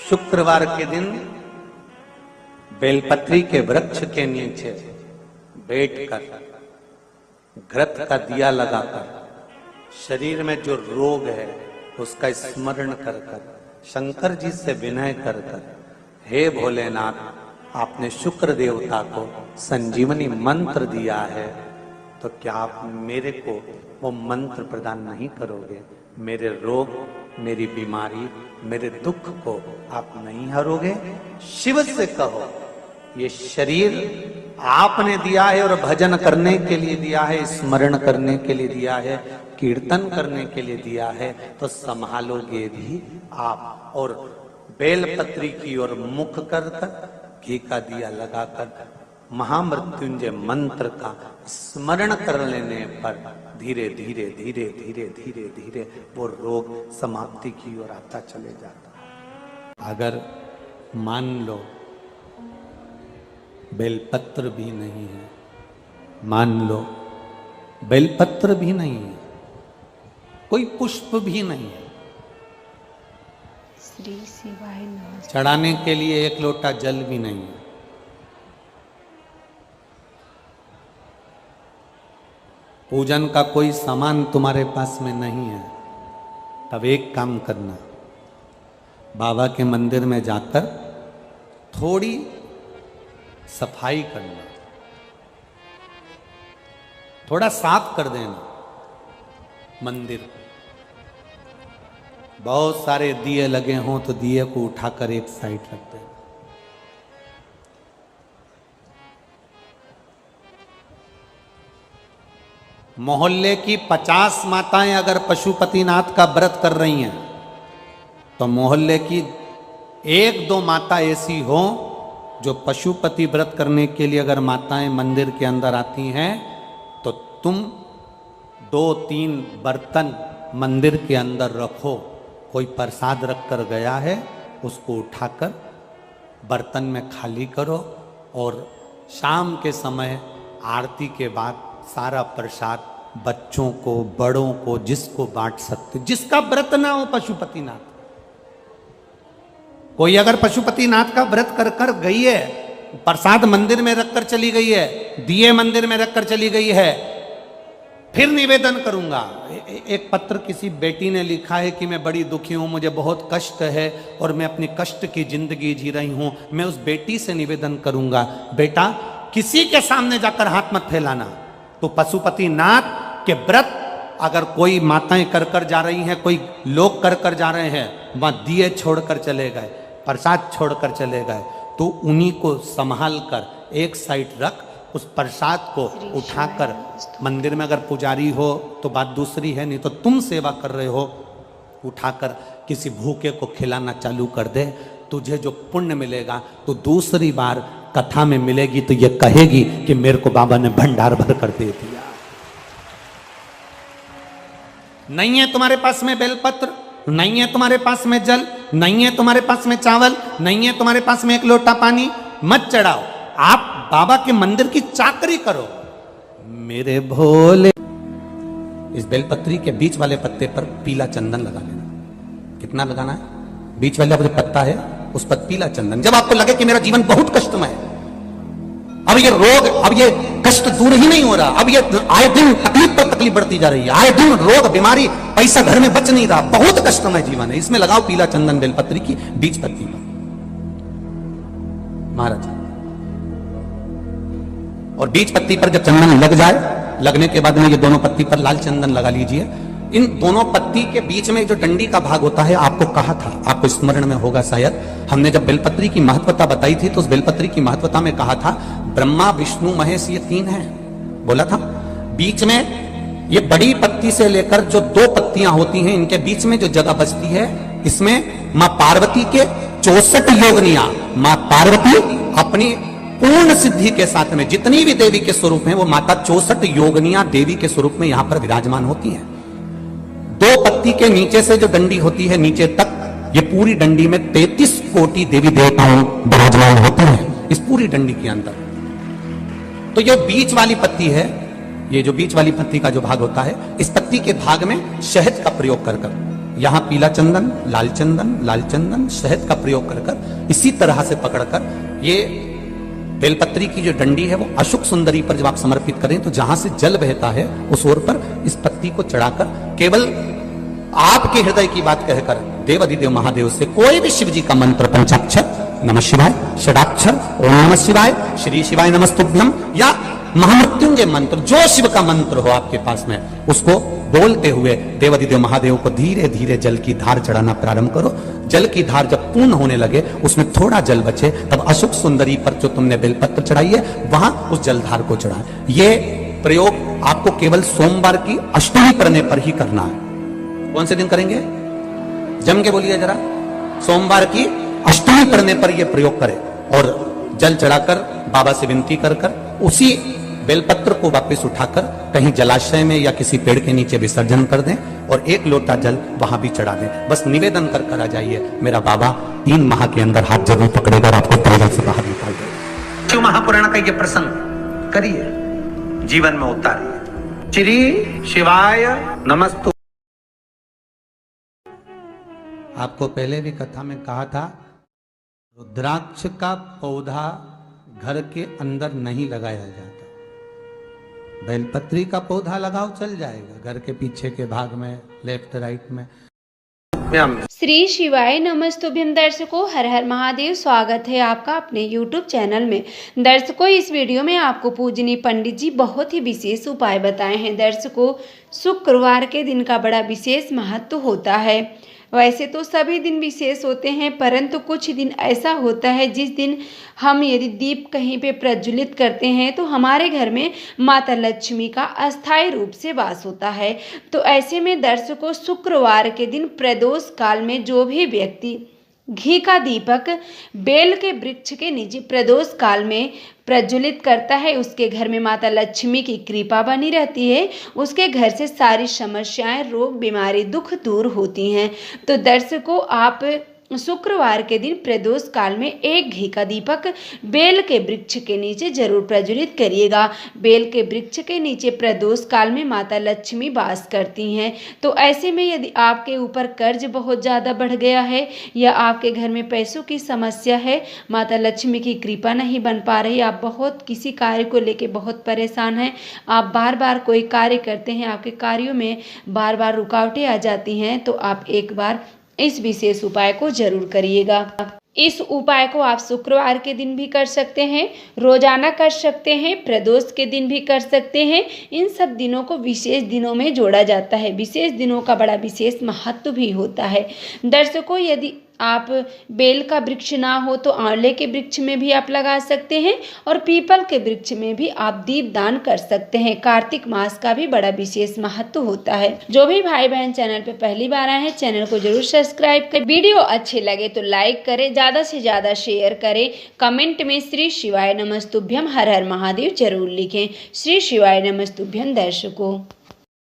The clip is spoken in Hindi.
शुक्रवार के दिन बेलपत्री के वृक्ष के नीचे बैठकर घृत का दिया लगाकर शरीर में जो रोग है उसका स्मरण कर कर शंकर जी से विनय कर कर, हे भोलेनाथ, आपने शुक्र देवता को संजीवनी मंत्र दिया है, तो क्या आप मेरे को वो मंत्र प्रदान नहीं करोगे? मेरे रोग, मेरी बीमारी, मेरे दुख को आप नहीं हरोगे? शिव से कहो, ये शरीर आपने दिया है और भजन करने के लिए दिया है, स्मरण करने के लिए दिया है, कीर्तन करने के लिए दिया है, तो संभालोगे भी आप। और बेलपत्री की ओर मुख कर घी का दिया लगाकर महामृत्युंजय मंत्र का स्मरण कर लेने पर धीरे धीरे धीरे धीरे धीरे धीरे वो रोग समाप्ति की ओर आता चले जाता। अगर मान लो बेलपत्र भी नहीं है, मान लो बेलपत्र भी नहीं है, कोई पुष्प भी नहीं है, श्री शिवाय नमः, चढ़ाने के लिए एक लोटा जल भी नहीं है, पूजन का कोई सामान तुम्हारे पास में नहीं है, तब एक काम करना, बाबा के मंदिर में जाकर थोड़ी सफाई करना, थोड़ा साफ कर देना मंदिर। बहुत सारे दिए लगे हों तो दिए को उठाकर एक साइड रख देना। मोहल्ले की 50 माताएं अगर पशुपतिनाथ का व्रत कर रही हैं, तो मोहल्ले की 1-2 माता ऐसी हो जो पशुपति व्रत करने के लिए अगर माताएं मंदिर के अंदर आती हैं, तो तुम 2-3 बर्तन मंदिर के अंदर रखो। कोई प्रसाद रख कर गया है, उसको उठाकर बर्तन में खाली करो और शाम के समय आरती के बाद सारा प्रसाद बच्चों को, बड़ों को, जिसको बांट सकते, जिसका व्रत ना हो पशुपतिनाथ। कोई अगर पशुपतिनाथ का व्रत कर कर गई है, प्रसाद मंदिर में रखकर चली गई है, दिए मंदिर में रखकर चली गई है, फिर निवेदन करूंगा। एक पत्र किसी बेटी ने लिखा है कि मैं बड़ी दुखी हूं, मुझे बहुत कष्ट है और मैं अपनी कष्ट की जिंदगी जी रही हूं। मैं उस बेटी से निवेदन करूंगा, बेटा किसी के सामने जाकर हाथ मत फैलाना। तो पशुपतिनाथ के व्रत अगर कोई माताएं कर कर जा रही हैं, कोई लोग कर कर जा रहे हैं, वहां दिए छोड़कर चले गए, प्रसाद छोड़कर चले गए, तो उन्हीं को संभाल कर एक साइड रख, उस प्रसाद को उठाकर मंदिर में अगर पुजारी हो तो बात दूसरी है, नहीं तो तुम सेवा कर रहे हो, उठाकर किसी भूखे को खिलाना चालू कर दे। तुझे जो पुण्य मिलेगा तो दूसरी बार कथा में मिलेगी तो ये कहेगी कि मेरे को बाबा ने भंडार भर कर दे दिया। नहीं है तुम्हारे पास में बेलपत्र, नहीं है तुम्हारे पास में जल, नहीं है तुम्हारे पास में चावल, नहीं है तुम्हारे पास में एक लोटा पानी, मत चढ़ाओ। आप बाबा के मंदिर की चाकरी करो। मेरे भोले, इस बेलपत्री के बीच वाले पत्ते पर पीला चंदन लगा लेना। कितना लगाना है? बीच वाला जो पत्ता है उस पर पीला चंदन। जब आपको लगे कि मेरा जीवन बहुत कष्टमय है, अब ये रोग, अब ये कष्ट दूर ही नहीं हो रहा, अब ये आए दिन तकलीफ पर तकलीफ बढ़ती जा रही है, आए दिन रोग, बीमारी, पैसा घर में बच नहीं रहा, बहुत कष्टमय जीवन है, इसमें लगाओ पीला चंदन बेलपत्री की बीच पत्ती पर महाराज। और बीच पत्ती पर जब चंदन लग जाए, लगने के बाद में ये दोनों पत्ती पर लाल चंदन लगा लीजिए। इन दोनों पत्ती के बीच में जो डंडी का भाग होता है, आपको कहा था, आपको स्मरण में होगा शायद, हमने जब बेलपत्री की महत्वता बताई थी तो उस बेलपत्री की महत्वता में कहा था ब्रह्मा विष्णु महेश ये 3 हैं, बोला था। बीच में ये बड़ी पत्ती से लेकर जो 2 पत्तियां होती हैं, इनके बीच में जो जगह बचती है, इसमें मां पार्वती के 64 योगनियां, मां पार्वती अपनी पूर्ण सिद्धि के साथ में जितनी भी देवी के स्वरूप हैं, वो माता 64 योगनियां देवी के स्वरूप में यहां पर विराजमान होती हैं। 2 पत्ती के नीचे से जो डंडी होती है नीचे तक, ये पूरी डंडी में 33 कोटि देवी देवताओं विराजमान होते हैं इस पूरी डंडी के अंदर। तो ये बीच वाली पत्ती है, ये जो बीच वाली पत्ती का जो भाग होता है, इस पत्ती के भाग में शहद का प्रयोग कर कर यहाँ पीला चंदन, लाल चंदन, शहद का प्रयोग कर कर इसी तरह से पकड़कर ये बेलपत्री की जो डंडी है वो अशुक सुंदरी पर जब आप समर्पित करें तो जहां से जल बहता है उस ओर पर इस पत्ती को चढ़ाकर केवल आपके हृदय की बात कहकर देवाधिदेव महादेव से कोई भी शिव जी का मंत्र, पंचाक्षर नमः शिवाय, षडाक्षर ओम नमः शिवाय, श्री शिवाय नमस्तुभ्यम या महामृत्युंजय मंत्र, जो शिव का मंत्र हो आपके पास में, उसको बोलते हुए देवाधिदेव महादेव को धीरे धीरे जल की धार चढ़ाना प्रारंभ करो। जल की धार जब पूर्ण होने लगे, उसमें थोड़ा जल बचे, तब अशुक सुंदरी पर जो तुमने बेलपत्र चढ़ाई है वहां उस जलधार को चढ़ाए। ये प्रयोग आपको केवल सोमवार की अष्टमी करने पर ही करना है। कौन से दिन करेंगे? जम के बोलिए जरा। सोमवार की अष्टमी करने पर यह प्रयोग करें और जल चढ़ाकर बाबा से विनती कर कर उसी बेलपत्र को वापस उठाकर कहीं जलाशय में या किसी पेड़ के नीचे विसर्जन कर दें और एक लोटा जल वहां भी चढ़ा दें। बस निवेदन कर कर आ जाइए, मेरा बाबा 3 माह के अंदर हाथ जरूर पकड़ेगा और आपको तंगल से बाहर निकाल देगा। शिव महापुराण का ये प्रसंग करिए, जीवन में उतारिए। श्री शिवाय नमस्तु। आपको पहले भी कथा में कहा था, रुद्राक्ष का पौधा घर के अंदर नहीं लगाया जाता, बेलपत्री का पौधा लगाओ चल जाएगा, घर के पीछे के भाग में, लेफ्ट राइट में। श्री शिवाय नमस्तुभ्यम दर्शकों, हर हर महादेव। स्वागत है आपका अपने YouTube चैनल में। दर्शकों, इस वीडियो में आपको पूजनीय पंडित जी बहुत ही विशेष उपाय बताए हैं। दर्शकों, शुक्रवार के दिन का बड़ा विशेष महत्व होता है। वैसे तो सभी दिन विशेष होते हैं, परंतु कुछ दिन ऐसा होता है जिस दिन हम यदि दीप कहीं पे प्रज्वलित करते हैं तो हमारे घर में माता लक्ष्मी का अस्थायी रूप से वास होता है। तो ऐसे में दर्शकों, शुक्रवार के दिन प्रदोष काल में जो भी व्यक्ति घी का दीपक बेल के वृक्ष के नीचे प्रदोष काल में प्रज्वलित करता है, उसके घर में माता लक्ष्मी की कृपा बनी रहती है, उसके घर से सारी समस्याएं, रोग, बीमारी, दुख दूर होती हैं। तो दर्शकों, आप शुक्रवार के दिन प्रदोष काल में एक घी का दीपक बेल के वृक्ष के नीचे जरूर प्रज्वलित करिएगा। बेल के वृक्ष के नीचे प्रदोष काल में माता लक्ष्मी वास करती हैं। तो ऐसे में यदि आपके ऊपर कर्ज बहुत ज़्यादा बढ़ गया है या आपके घर में पैसों की समस्या है, माता लक्ष्मी की कृपा नहीं बन पा रही, आप बहुत किसी कार्य को लेके बहुत परेशान हैं, आप बार बार कोई कार्य करते हैं, आपके कार्यों में बार बार रुकावटें आ जाती हैं, तो आप एक बार इस विशेष उपाय को जरूर करिएगा। इस उपाय को आप शुक्रवार के दिन भी कर सकते हैं, रोजाना कर सकते हैं, प्रदोष के दिन भी कर सकते हैं। इन सब दिनों को विशेष दिनों में जोड़ा जाता है। विशेष दिनों का बड़ा विशेष महत्व भी होता है। दर्शकों, यदि आप बेल का वृक्ष ना हो तो आंवले के वृक्ष में भी आप लगा सकते हैं और पीपल के वृक्ष में भी आप दीप दान कर सकते हैं। कार्तिक मास का भी बड़ा विशेष महत्व होता है। जो भी भाई बहन चैनल पे पहली बार आए हैं, चैनल को जरूर सब्सक्राइब करें। वीडियो अच्छे लगे तो लाइक करें, ज्यादा से ज्यादा शेयर करें, कमेंट में श्री शिवाय नमस्तुभ्यम हर हर महादेव जरूर लिखें। श्री शिवाय नमस्तुभ्यम दर्शकों।